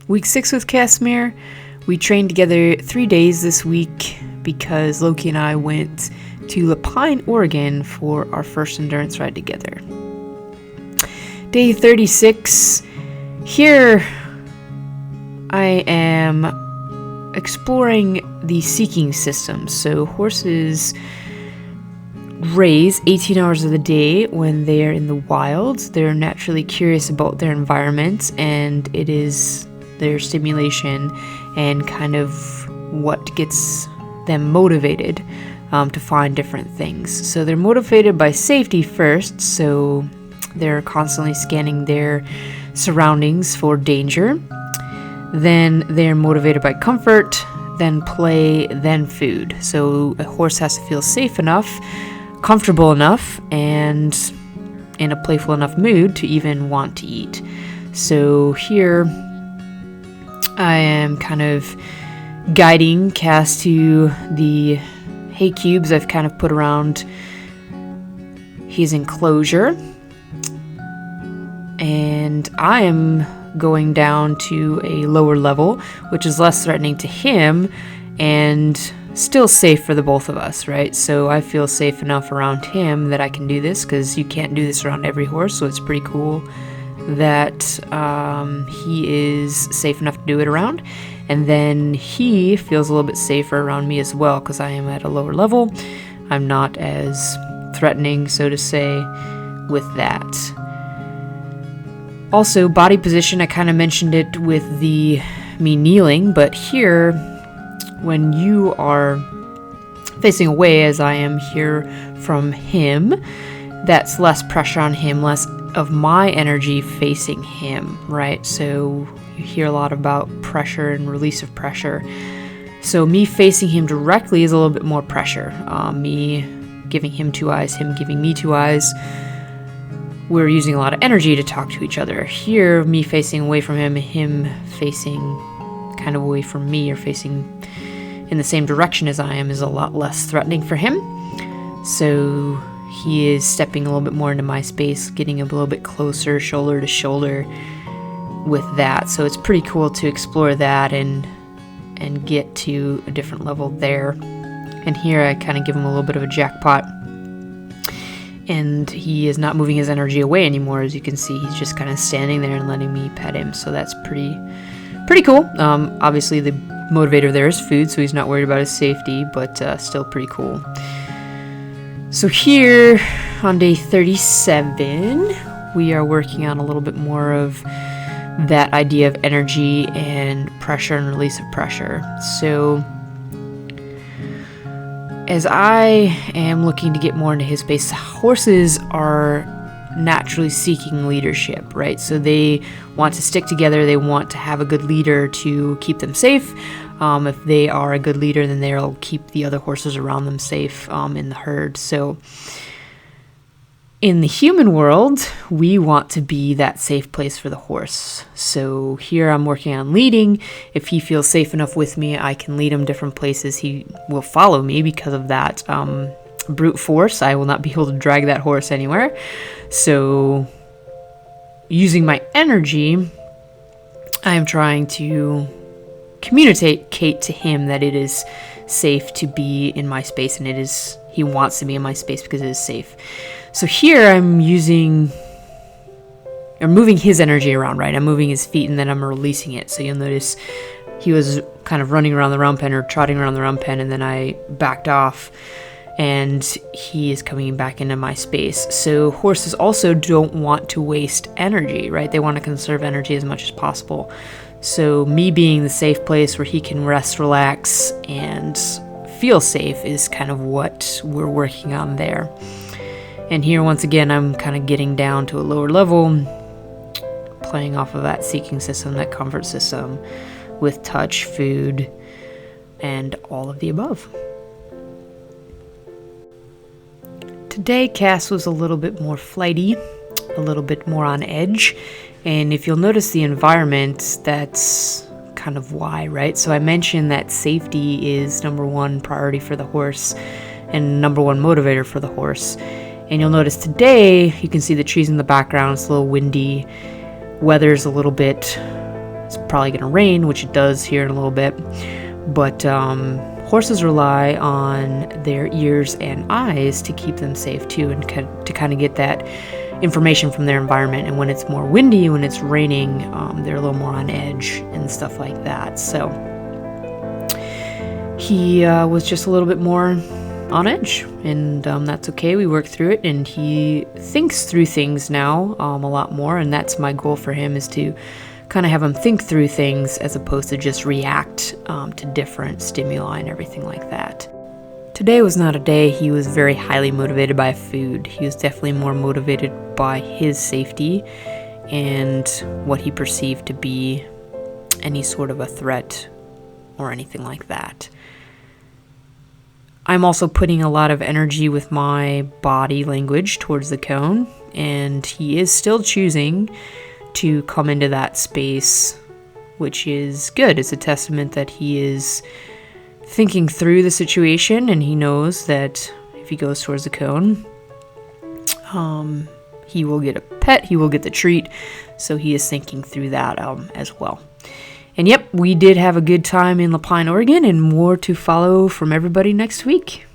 Week 6 with Casimir. We trained together 3 days this week because Loki and I went to La Pine, Oregon for our first endurance ride together. Day 36. Here I am exploring the seeking system. So horses graze 18 hours of the day when they are in the wild. They're naturally curious about their environment, and it is their stimulation and kind of what gets them motivated to find different things. So they're motivated by safety first, so they're constantly scanning their surroundings for danger. Then they're motivated by comfort, then play, then food. So a horse has to feel safe enough, comfortable enough, and in a playful enough mood to even want to eat. So here I am kind of guiding Kas to the hay cubes I've kind of put around his enclosure. And I am going down to a lower level, which is less threatening to him and still safe for the both of us, right? So I feel safe enough around him that I can do this, because you can't do this around every horse, so it's pretty cool that he is safe enough to do it around. And then he feels a little bit safer around me as well, because I am at a lower level. I'm not as threatening, so to say, with that. Also, body position, I kind of mentioned it with me kneeling, but here, when you are facing away, as I am here from him, that's less pressure on him, less of my energy facing him, right? So you hear a lot about pressure and release of pressure. So me facing him directly is a little bit more pressure. Me giving him 2 eyes, him giving me 2 eyes. We're using a lot of energy to talk to each other. Here, me facing away from him, him facing kind of away from me, or facing in the same direction as I am, is a lot less threatening for him. So he is stepping a little bit more into my space, getting a little bit closer, shoulder to shoulder with that. So it's pretty cool to explore that and get to a different level there. And here I kind of give him a little bit of a jackpot. And he is not moving his energy away anymore. As you can see, he's just kind of standing there and letting me pet him. So that's pretty cool. Obviously, the motivator there is food, so he's not worried about his safety, but still pretty cool. So here on day 37, we are working on a little bit more of that idea of energy and pressure and release of pressure. So as I am looking to get more into his space, horses are naturally seeking leadership, right? So they want to stick together. They want to have a good leader to keep them safe. If they are a good leader, then they'll keep the other horses around them safe in the herd. So in the human world, we want to be that safe place for the horse. So here I'm working on leading. If he feels safe enough with me, I can lead him different places. He will follow me because of that brute force. I will not be able to drag that horse anywhere. So using my energy, I am trying to communicate to him that it is safe to be in my space, and he wants to be in my space because it is safe. So here I'm moving his energy around, right? I'm moving his feet and then I'm releasing it. So you'll notice he was kind of running around the round pen or trotting around the round pen, and then I backed off and he is coming back into my space. So horses also don't want to waste energy, right? They want to conserve energy as much as possible. So me being the safe place where he can rest, relax, and feel safe is kind of what we're working on there. And here, once again, I'm kind of getting down to a lower level, playing off of that seeking system, that comfort system, with touch, food, and all of the above. Today, Kas was a little bit more flighty, a little bit more on edge. And if you'll notice the environment, that's kind of why, right? So I mentioned that safety is number one priority for the horse and number one motivator for the horse. And you'll notice today, you can see the trees in the background. It's a little windy. Weather's a little bit it's probably going to rain, which it does here in a little bit. But horses rely on their ears and eyes to keep them safe too, and to kind of get that information from their environment. And when it's more windy, when it's raining, they're a little more on edge and stuff like that. So he was just a little bit more on edge, and that's okay. We work through it, and he thinks through things now a lot more, and that's my goal for him, is to kind of have him think through things as opposed to just react to different stimuli and everything like that. Today was not a day he was very highly motivated by food. He was definitely more motivated by his safety and what he perceived to be any sort of a threat or anything like that. I'm also putting a lot of energy with my body language towards the cone, and he is still choosing to come into that space, which is good. It's a testament that he is thinking through the situation, and he knows that if he goes towards the cone, he will get a pet, he will get the treat, so he is thinking through that as well. And yep, we did have a good time in La Pine, Oregon, and more to follow from everybody next week.